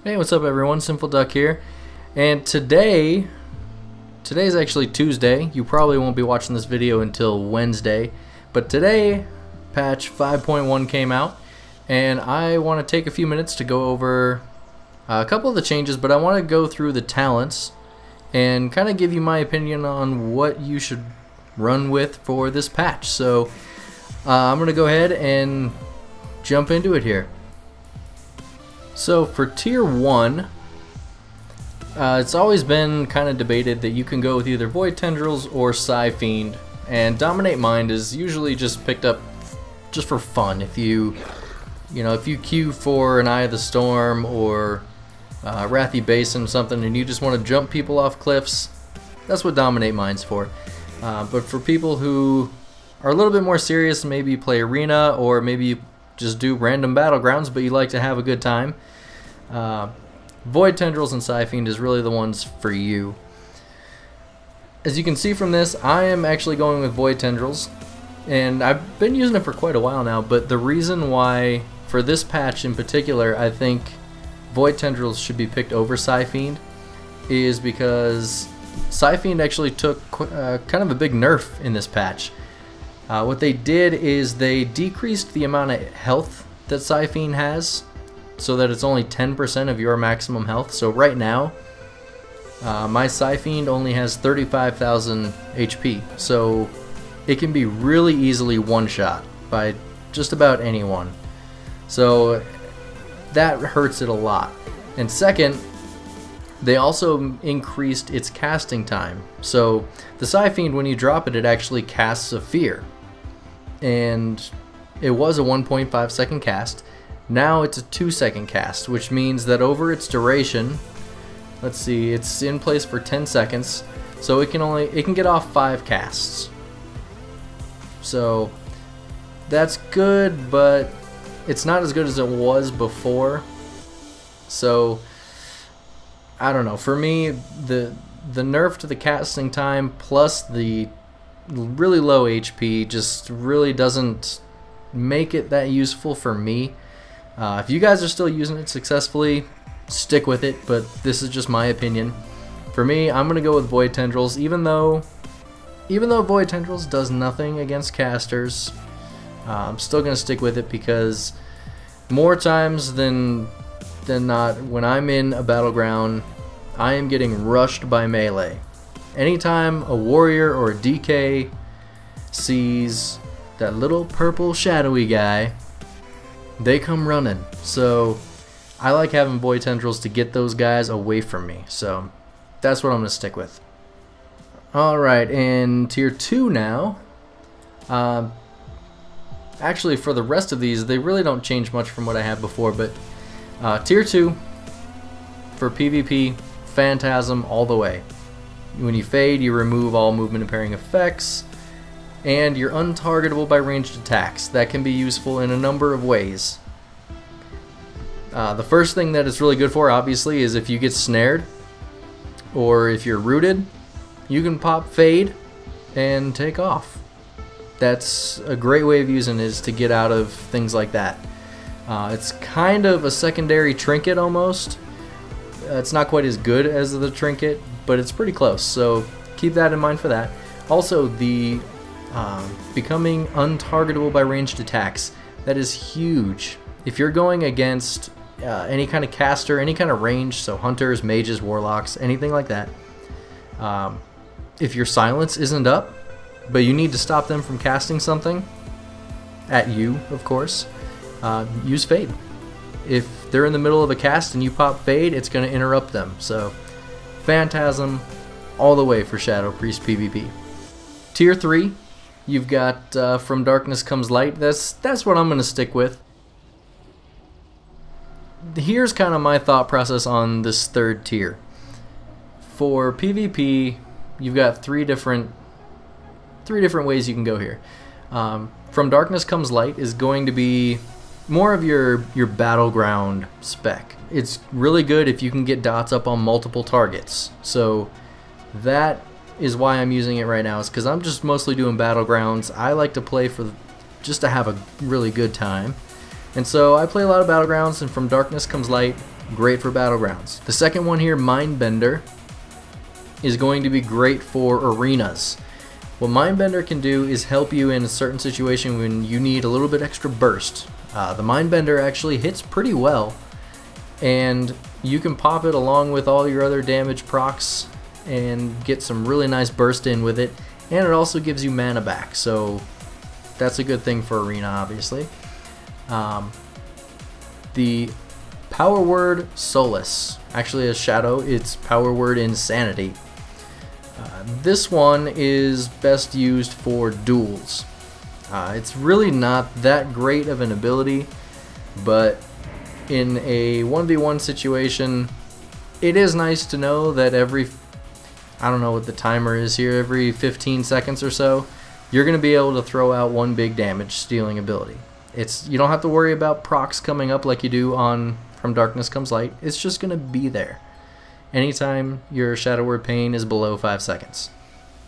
Hey, what's up everyone? Simple Duck here. And today's actually Tuesday. You probably won't be watching this video until Wednesday. But today, patch 5.1 came out, and I want to take a few minutes to go over a couple of the changes, but I want to go through the talents and kind of give you my opinion on what you should run with for this patch. So I'm going to go ahead and jump into it here. So for tier 1, it's always been kind of debated that you can go with either Void Tendrils or Psyfiend, and Dominate Mind is usually just picked up just for fun. If you queue for an Eye of the Storm or Wrathy Basin something and you just want to jump people off cliffs, that's what Dominate Mind's for. But for people who are a little bit more serious, maybe play Arena or maybe just do random battlegrounds, but you like to have a good time, Void Tendrils and Psyfiend is really the ones for you. As you can see from this, I am actually going with Void Tendrils, and I've been using it for quite a while now, but the reason why for this patch in particular I think Void Tendrils should be picked over Psyfiend is because Psyfiend actually took kind of a big nerf in this patch. What they did is they decreased the amount of health that Psyfiend has so that it's only 10% of your maximum health. So right now, my Psyfiend only has 35,000 HP. So it can be really easily one-shot by just about anyone. So that hurts it a lot. And second, they also increased its casting time. So the Psyfiend, when you drop it, it actually casts a fear. And it was a 1.5 second cast. Now it's a 2-second cast, which means that over its duration, let's see, it's in place for 10 seconds, so it can get off 5 casts. So that's good, but it's not as good as it was before. So I don't know. For me, the nerf to the casting time plus the really low HP just really doesn't make it that useful for me. If you guys are still using it successfully, stick with it, but this is just my opinion. For me, I'm gonna go with Void Tendrils, even though Void Tendrils does nothing against casters. I'm still gonna stick with it because more times than not, when I'm in a battleground, I am getting rushed by melee. Anytime a warrior or a DK sees that little purple shadowy guy, they come running. So I like having Void Tendrils to get those guys away from me. So that's what I'm going to stick with. Alright, in tier 2 now, actually for the rest of these, they really don't change much from what I had before, but tier 2 for PvP, Phantasm all the way. When you fade, you remove all movement impairing effects, and you're untargetable by ranged attacks. That can be useful in a number of ways. The first thing that it's really good for, obviously, is if you get snared, or if you're rooted, you can pop fade and take off. That's a great way of using it, is to get out of things like that. It's kind of a secondary trinket almost. It's not quite as good as the trinket, but it's pretty close, so keep that in mind for that. Also, the becoming untargetable by ranged attacks, that is huge. If you're going against any kind of caster, any kind of range, so hunters, mages, warlocks, anything like that, if your silence isn't up, but you need to stop them from casting something at you, of course, use fade. If they're in the middle of a cast and you pop fade, it's going to interrupt them. So Phantasm all the way for Shadow Priest PvP. Tier 3, you've got From Darkness Comes Light. That's what I'm going to stick with. Here's kind of my thought process on this third tier. For PvP, you've got three different ways you can go here. From Darkness Comes Light is going to be more of your battleground spec. It's really good if you can get dots up on multiple targets. So that is why I'm using it right now, is because I'm just mostly doing battlegrounds. I like to play for just to have a really good time. And so I play a lot of Battlegrounds, and From Darkness Comes Light, great for Battlegrounds. The second one here, Mindbender, is going to be great for arenas. What Mindbender can do is help you in a certain situation when you need a little bit extra burst. The Mindbender actually hits pretty well, and you can pop it along with all your other damage procs and get some really nice burst in with it, and it also gives you mana back, so that's a good thing for arena, obviously. The power word Solace, actually a shadow, it's power word Insanity. This one is best used for duels. It's really not that great of an ability, but in a 1v1 situation, it is nice to know that every, I don't know what the timer is here, every 15 seconds or so, you're going to be able to throw out one big damage stealing ability. You don't have to worry about procs coming up like you do on From Darkness Comes Light. It's just going to be there anytime your Shadow Word Pain is below 5 seconds.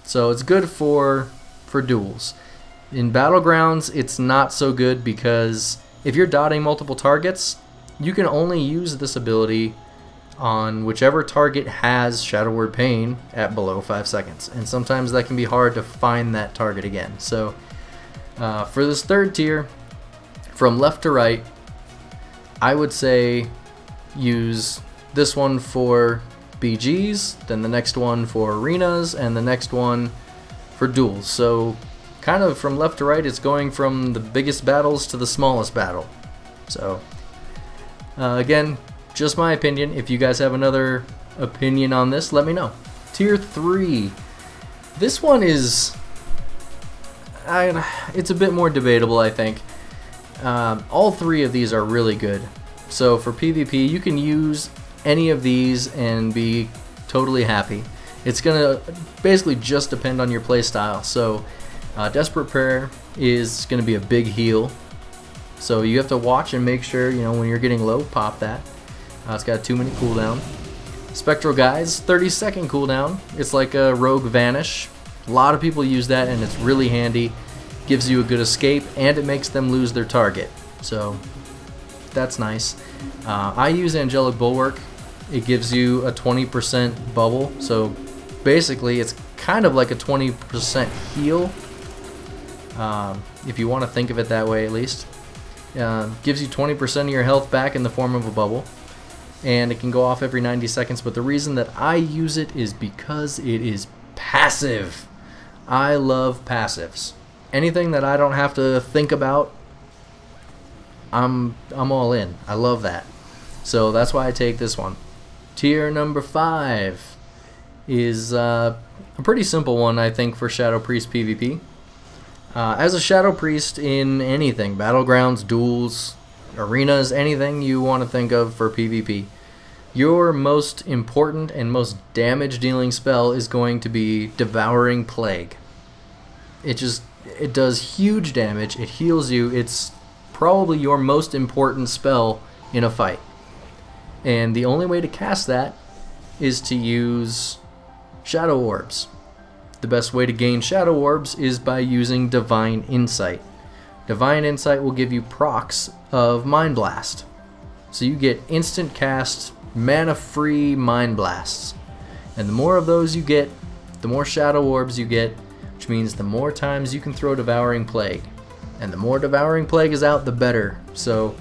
So it's good for duels. In Battlegrounds, it's not so good because if you're dotting multiple targets, you can only use this ability on whichever target has Shadow Word Pain at below 5 seconds. And sometimes that can be hard to find that target again. So for this third tier, from left to right, I would say use this one for BGs, then the next one for arenas, and the next one for duels. So kind of from left to right, it's going from the biggest battles to the smallest battle. So again, just my opinion. If you guys have another opinion on this, let me know. Tier 3. This one is, it's a bit more debatable, I think. All three of these are really good. So for PvP, you can use any of these and be totally happy. It's gonna basically just depend on your playstyle. So Desperate Prayer is gonna be a big heal. So you have to watch and make sure, you know, when you're getting low, pop that. It's got a 2-minute cooldown. Spectral Guise, 30-second cooldown. It's like a Rogue Vanish. A lot of people use that, and it's really handy. Gives you a good escape, and it makes them lose their target. So that's nice. I use Angelic Bulwark. It gives you a 20% bubble. So basically, it's kind of like a 20% heal, if you want to think of it that way, at least. Gives you 20% of your health back in the form of a bubble, and it can go off every 90 seconds. But the reason that I use it is because it is passive. I love passives. Anything that I don't have to think about, I'm all in. I love that. So that's why I take this one. Tier number 5 is a pretty simple one, I think, for Shadow Priest PvP. As a Shadow Priest in anything, Battlegrounds, duels, arenas, anything you want to think of for PvP, your most important and most damage dealing spell is going to be Devouring Plague. It does huge damage, it heals you, it's probably your most important spell in a fight. And the only way to cast that is to use Shadow Orbs. The best way to gain Shadow Orbs is by using Divine Insight. Divine Insight will give you procs of Mind Blast. So you get instant cast, mana-free Mind Blasts. And the more of those you get, the more Shadow Orbs you get, which means the more times you can throw Devouring Plague. And the more Devouring Plague is out, the better. So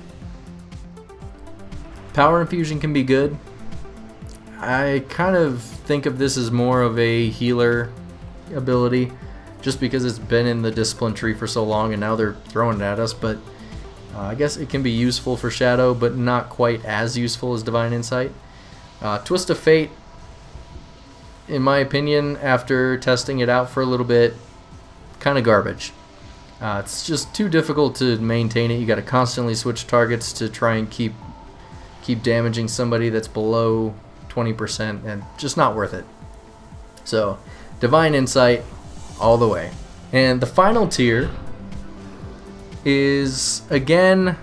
Power Infusion can be good. I kind of think of this as more of a healer ability, just because it's been in the discipline tree for so long and now they're throwing it at us. But I guess it can be useful for Shadow, but not quite as useful as Divine Insight. Twist of Fate, in my opinion, after testing it out for a little bit, kind of garbage. It's just too difficult to maintain it. You got to constantly switch targets to try and keep damaging somebody that's below 20%, and just not worth it. So Divine Insight all the way. And the final tier is, again,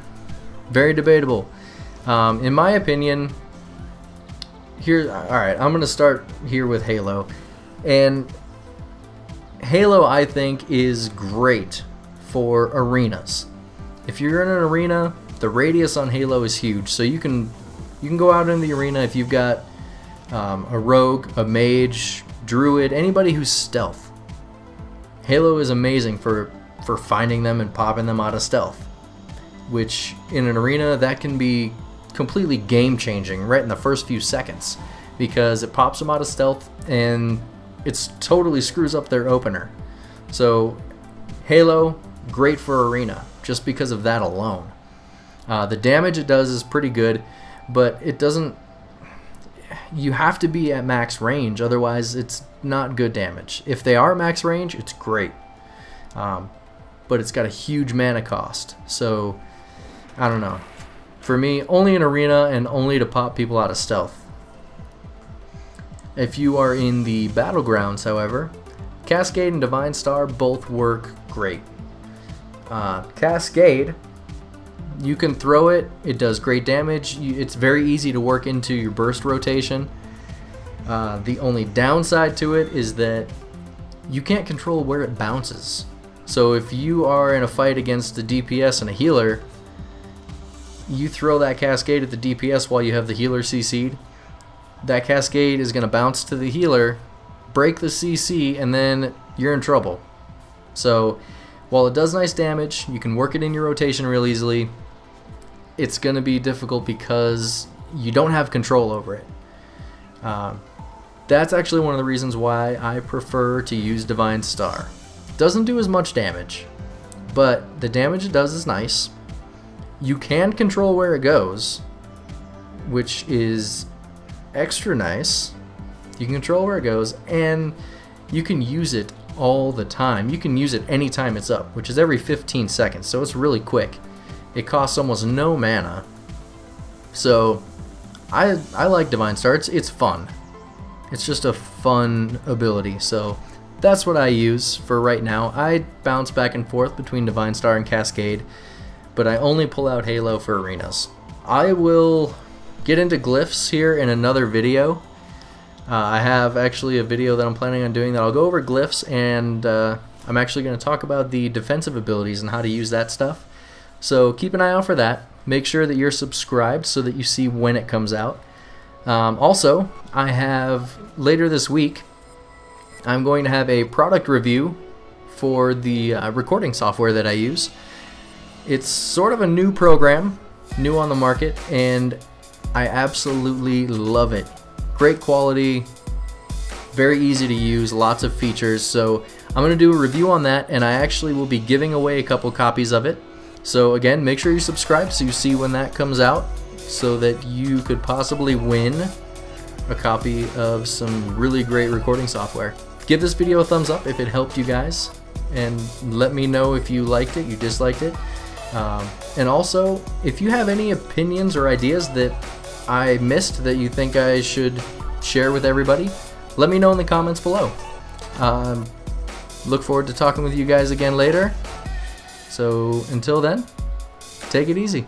very debatable. In my opinion, alright, I'm going to start here with Halo. And Halo, I think, is great for arenas. If you're in an arena The radius on Halo is huge, so you can go out in the arena if you've got a rogue, a mage, druid, anybody who's stealth. Halo is amazing for finding them and popping them out of stealth, which in an arena that can be completely game changing right in the first few seconds, because it pops them out of stealth and it's totally screws up their opener. So Halo, great for arena just because of that alone. The damage it does is pretty good, but it doesn't, you have to be at max range, otherwise it's not good damage. If they are max range, it's great, but it's got a huge mana cost, so I don't know. For me, only in arena and only to pop people out of stealth. If you are in the battlegrounds, however, Cascade and Divine Star both work great. Cascade, you can throw it, it does great damage, it's very easy to work into your burst rotation. The only downside to it is that you can't control where it bounces. So if you are in a fight against a DPS and a healer, you throw that Cascade at the DPS while you have the healer CC'd, that Cascade is going to bounce to the healer, break the CC, and then you're in trouble. So while it does nice damage, you can work it in your rotation real easily, it's going to be difficult because you don't have control over it. That's actually one of the reasons why I prefer to use Divine Star. Doesn't do as much damage, but the damage it does is nice. You can control where it goes, which is extra nice. You can control where it goes, and you can use it all the time. You can use it anytime it's up, which is every 15 seconds, so it's really quick. It costs almost no mana. So I like Divine Star. It's fun. It's just a fun ability. So that's what I use for right now. I bounce back and forth between Divine Star and Cascade, but I only pull out Halo for arenas. I will get into Glyphs here in another video. I have actually a video that I'm planning on doing that I'll go over Glyphs, and I'm actually going to talk about the defensive abilities and how to use that stuff. So keep an eye out for that. Make sure that you're subscribed so that you see when it comes out. Also, I have later this week, I'm going to have a product review for the recording software that I use. It's sort of a new program, new on the market, and I absolutely love it. Great quality, very easy to use, lots of features. So I'm going to do a review on that, and I actually will be giving away a couple copies of it. So again, make sure you subscribe so you see when that comes out, so that you could possibly win a copy of some really great recording software. Give this video a thumbs up if it helped you guys, and let me know if you liked it, you disliked it. And also, if you have any opinions or ideas that I missed that you think I should share with everybody, let me know in the comments below. Look forward to talking with you guys again later. So until then, take it easy.